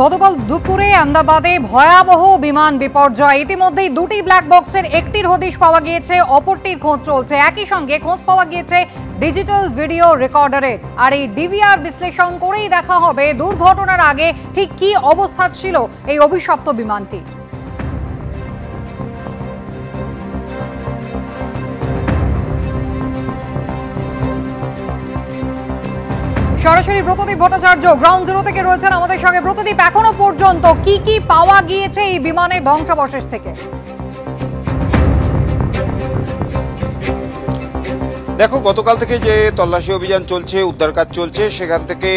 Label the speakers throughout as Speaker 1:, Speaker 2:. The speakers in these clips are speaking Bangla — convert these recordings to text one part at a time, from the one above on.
Speaker 1: গতকাল দুপুরে আহমেদাবাদে ভয়াবহ বিমান বিপর্যয়। ইতিমধ্যেই দুটি ব্ল্যাক বক্সের একটির হদিশ পাওয়া গিয়েছে, অপরটির খোঁজ চলছে। একই সঙ্গে খোঁজ পাওয়া গিয়েছে ডিজিটাল ভিডিও রেকর্ডারের। আর এই ডিভিআর বিশ্লেষণ করেই দেখা হবে দুর্ঘটনার আগে ঠিক কি অবস্থা ছিল এই অভিশপ্ত বিমানটি। সরাসরি ব্রতদীপ ভট্টাচার্য গ্রাউন্ড জিরো থেকে রয়েছেন আমাদের সঙ্গে। ব্রতদীপ, এখনো পর্যন্ত কি কি পাওয়া গিয়েছে এই বিমানের ধ্বংসাবশেষ থেকে?
Speaker 2: দেখো, গতকাল থেকে যে তল্লাশি অভিযান চলছে, উদ্ধার কাজ চলছে, সেখান থেকে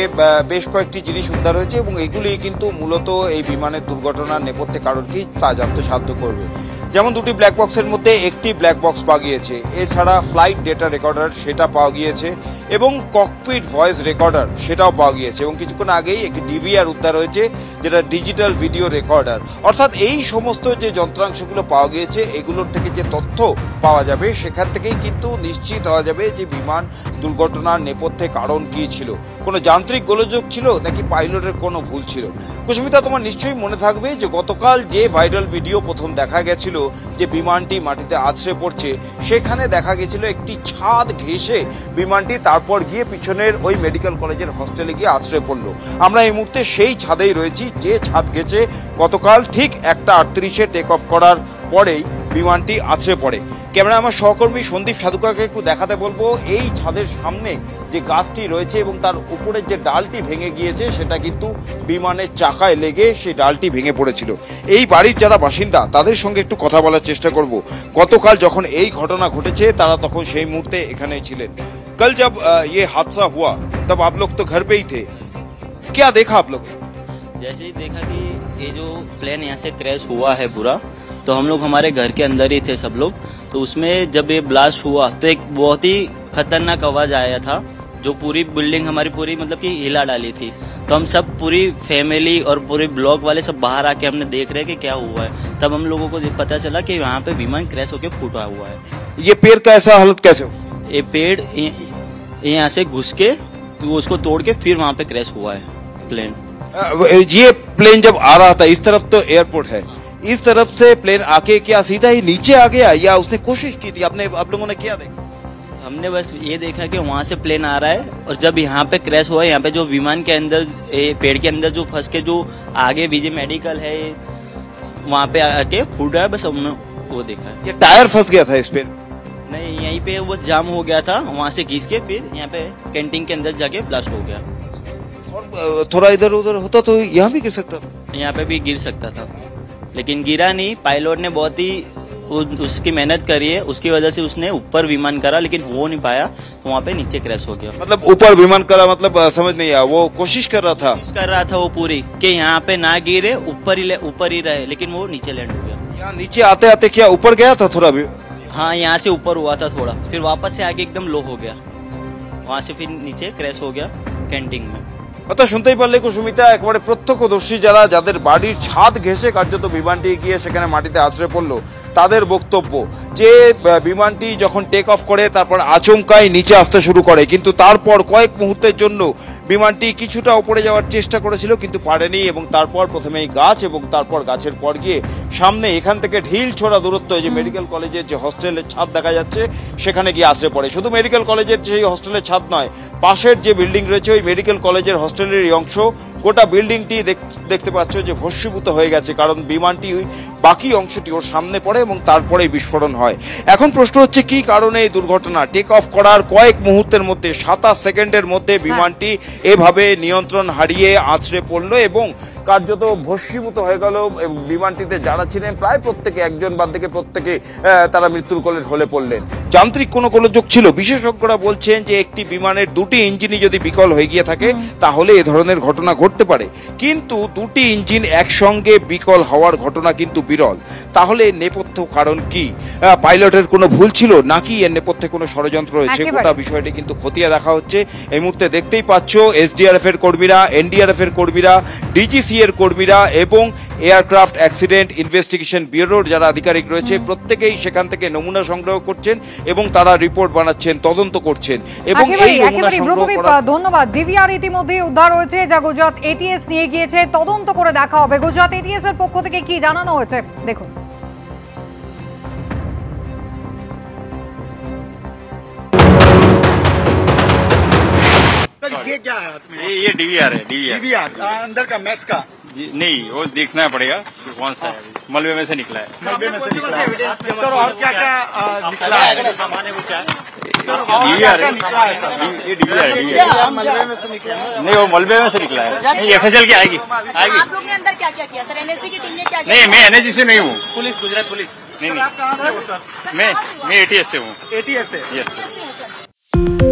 Speaker 2: বেশ কয়েকটি জিনিস উদ্ধার হয়েছে এবং এগুলি কিন্তু মূলত এই বিমানের দুর্ঘটনার নেপথ্যে কারণ কি তা জানতে সাহায্য করবে। যেমন দুটি ব্ল্যাক বক্সের মধ্যে একটি ব্ল্যাক বক্স পাওয়া গিয়েছে, এছাড়া ফ্লাইট ডেটা রেকর্ডার সেটা পাওয়া গিয়েছে এবং ককপিট ভয়েস রেকর্ডার সেটাও পাওয়া গিয়েছে এবং কিছুক্ষণ আগেই একটি ডিভিআর উদ্ধার হয়েছে, যেটা ডিজিটাল ভিডিও রেকর্ডার। অর্থাৎ এই সমস্ত যে যন্ত্রাংশগুলো পাওয়া গিয়েছে এগুলোর থেকে যে তথ্য পাওয়া যাবে সেখান থেকেই কিন্তু নিশ্চিত হওয়া যাবে যে বিমান দুর্ঘটনার নেপথ্যে কারণ কি ছিল। কোনো যান্ত্রিক গোলযোগ ছিল নাকি পাইলটের কোনো ভুল ছিল। কুসুমিতা, তোমার নিশ্চয়ই মনে থাকবে যে গতকাল যে ভাইরাল ভিডিও প্রথম দেখা গেছিল যে বিমানটি মাটিতে আছড়ে পড়ছে, সেখানে দেখা গেছিল একটি ছাদ ঘেঁষে বিমানটি তারপর গিয়ে পিছনের ওই মেডিকেল কলেজের হস্টেলে গিয়ে আছড়ে পড়লো। আমরা এই মুহূর্তে সেই ছাদেই রয়েছি যে ছাদ ঘেঁষে গতকাল ঠিক 1:38-এ টেক অফ করার পরেই বিমানটি আছড়ে পড়ে। ক্যামেরা আমার সহকর্মী সন্দীপ সাধুকাকে একটু দেখাতে বলবো। এই ছাদের সামনে যে গাছটি রয়েছে এবং তার উপরের যে ডালটি ভেঙে গিয়েছে সেটা কিন্তু বিমানের চাকায় লেগে সেই ডালটি ভেঙে পড়েছিল। এই বাড়ির যারা বাসিন্দা তাদের সঙ্গে একটু কথা বলার চেষ্টা করব। গতকাল যখন এই ঘটনা ঘটেছে তারা তখন সেই মুহূর্তে এখানেই ছিলেন। कल जब ये हादसा हुआ तब आप लोग तो घर पे ही थे, क्या देखा आप लोग?
Speaker 3: जैसे ही देखा कि ये जो प्लेन यहाँ से क्रैश हुआ है पूरा, तो हम लोग हमारे घर के अंदर ही थे सब लोग। तो उसमें जब ये ब्लास्ट हुआ तो एक बहुत ही खतरनाक आवाज आया था जो पूरी बिल्डिंग हमारी पूरी मतलब कि हिला डाली थी। तो हम सब पूरी फैमिली और पूरे ब्लॉक वाले सब बाहर आके हमने देख रहे कि क्या हुआ है। तब हम लोगों को पता चला कि यहाँ पे विमान क्रैश होकर फूटा हुआ है।
Speaker 2: ये पेड़ का ऐसा हालत कैसे हुआ?
Speaker 3: ये पेड़ यहाँ से घुस के तो उसको तोड़ के फिर वहाँ पे क्रैश हुआ है प्लेन।
Speaker 2: ये प्लेन जब आ रहा था, इस तरफ तो एयरपोर्ट है, इस तरफ से प्लेन आके क्या सीधा ही नीचे आ गया या उसने कोशिश की थी? आप लोगों ने क्या देखा?
Speaker 3: हमने बस ये देखा कि वहाँ से प्लेन आ रहा है और जब यहाँ पे क्रैश हुआ, यहाँ पे जो विमान के अंदर पेड़ के अंदर जो फंस के जो आगे विजय मेडिकल है वहाँ पे आके फूट रहा है, बस हमने वो देखा है।
Speaker 2: ये टायर फंस गया था इस पे?
Speaker 3: नहीं, यहीं पे वो जाम हो गया था, वहाँ से घिस के फिर यहाँ पे कैंटीन के अंदर जाके ब्लास्ट हो गया।
Speaker 2: और थोड़ा इधर उधर होता तो यहाँ भी गिर सकता था?
Speaker 3: यहाँ पे भी गिर सकता था लेकिन गिरा नहीं। पायलट ने बहुत ही उसकी मेहनत करी है, उसकी वजह से उसने ऊपर विमान करा लेकिन हो नहीं पाया, तो वहाँ पे नीचे क्रैश हो गया।
Speaker 2: मतलब ऊपर विमान करा मतलब समझ नहीं आया, वो कोशिश कर रहा था
Speaker 3: वो पूरी कि यहाँ पे ना गिरे, ऊपर ही रहे, लेकिन वो नीचे लैंड हो गया।
Speaker 2: यहाँ नीचे आते आते क्या ऊपर गया था थोड़ा भी?
Speaker 3: हाँ, यहाँ से ऊपर हुआ था थोड़ा, फिर वापस से आगे एकदम लो हो गया, वहाँ से फिर नीचे क्रैश हो गया कैंटीन में।
Speaker 2: কথা শুনতেই পারলে কুসুমিতা, একেবারে প্রত্যক্ষদর্শী যারা, যাদের বাড়ির ছাদ ঘেঁষে কার্যত বিমানটি গিয়ে সেখানে মাটিতে আছড়ে পড়লো, তাদের বক্তব্য যে বিমানটি যখন টেক অফ করে তারপর আচমকাই নিচে আসতে শুরু করে, কিন্তু তারপর কয়েক মুহূর্তের জন্য বিমানটি কিছুটা উপরে যাওয়ার চেষ্টা করেছিল কিন্তু পারেনি এবং তারপর প্রথমে এই গাছ এবং তারপর গাছের পর গিয়ে সামনে এখান থেকে ঢিল ছোড়া দূরত্ব যে মেডিকেল কলেজের যে হস্টেলের ছাদ দেখা যাচ্ছে সেখানে গিয়ে আছড়ে পড়ে। শুধু মেডিকেল কলেজের সেই হস্টেলের ছাদ নয়, পাশের যে বিল্ডিং রয়েছে ওই মেডিকেল কলেজের হস্টেলের অংশ, গোটা বিল্ডিংটি দেখতে পাচ্ছ যে ভস্মীভূত হয়ে গেছে, কারণ বিমানটি বাকি অংশটি ওর সামনে পড়ে এবং তারপরে বিস্ফোরণ হয়। এখন প্রশ্ন হচ্ছে কি কারণে এই দুর্ঘটনা? টেক অফ করার কয়েক মুহূর্তের মধ্যে 27 সেকেন্ডের মধ্যে বিমানটি এভাবে নিয়ন্ত্রণ হারিয়ে আছড়ে পড়লো এবং কার্যত ভস্মীভূত হয়ে গেল। বিমানটিতে যারা ছিলেন প্রায় প্রত্যেকে, একজন বাদ থেকে প্রত্যেকে তারা মৃত্যুর কোলে ঢলে পড়লেন। যান্ত্রিক কোনো গোলযোগ ছিল? বিশেষজ্ঞরা বলছেন যে একটি বিমানের দুটি ইঞ্জিনই যদি বিকল হয়ে গিয়ে থাকে তাহলে এ ধরনের ঘটনা ঘটতে পারে, কিন্তু দুটি ইঞ্জিন একসঙ্গে বিকল হওয়ার ঘটনা কিন্তু বিরল। তাহলে নেপথ্য কারণ কি? পাইলটের কোনো ভুল ছিল নাকি এর নেপথ্যে কোনো ষড়যন্ত্র রয়েছে? গোটা বিষয়টি কিন্তু খতিয়ে দেখা হচ্ছে। এই মুহূর্তে দেখতেই পাচ্ছ এসডিআরএফ এর কর্মীরা, এনডিআরএফ এর কর্মীরা, ডিজিসি এর কর্মীরা এবং এয়ারক্রাফট অ্যাক্সিডেন্ট ইনভেস্টিগেশন ব্যুরোর যারা আধিকারিক রয়েছে প্রত্যেকেই সেখান থেকে নমুনা সংগ্রহ করছেন এবং তারা রিপোর্ট বানাচ্ছেন, তদন্ত করছেন এবং এই নমুনা সংগ্রহ করা।
Speaker 1: ধন্যবাদ। ডিভিআর ইতিমধ্যে উদ্ধার হয়েছে, যা গুজরাট এটিএস নিয়ে গিয়েছে, তদন্ত করে দেখা হবে। গুজরাট এটিএস এর পক্ষ থেকে কি জানানো হয়েছে দেখুন।
Speaker 4: ये क्या है हाथ में?
Speaker 5: ये डीवीआर है।
Speaker 4: डीवीआर अंदर का मैच का
Speaker 5: नहीं, वो देखना पड़ेगा कि कौन सा है। मलबे में से निकला है।
Speaker 4: मलबे में से निकला है। सर और क्या क्या निकला है?
Speaker 5: डीवीआर है, ये डीवीआर है।
Speaker 4: मलबे में से निकला है?
Speaker 5: नहीं, वो मलबे में से निकला है। नहीं, एफएसएल की आएगी।
Speaker 6: आप लोग ने अंदर क्या क्या किया सर? एनएसजी की टीम ने क्या किया?
Speaker 5: नहीं, मैं एनएसजी से नहीं हूँ।
Speaker 3: Police, Gujarat police.
Speaker 5: नहीं
Speaker 4: आप कहाँ से हो सर?
Speaker 5: मैं एटीएस से हूँ।
Speaker 4: एटीएस से।
Speaker 5: Yes sir.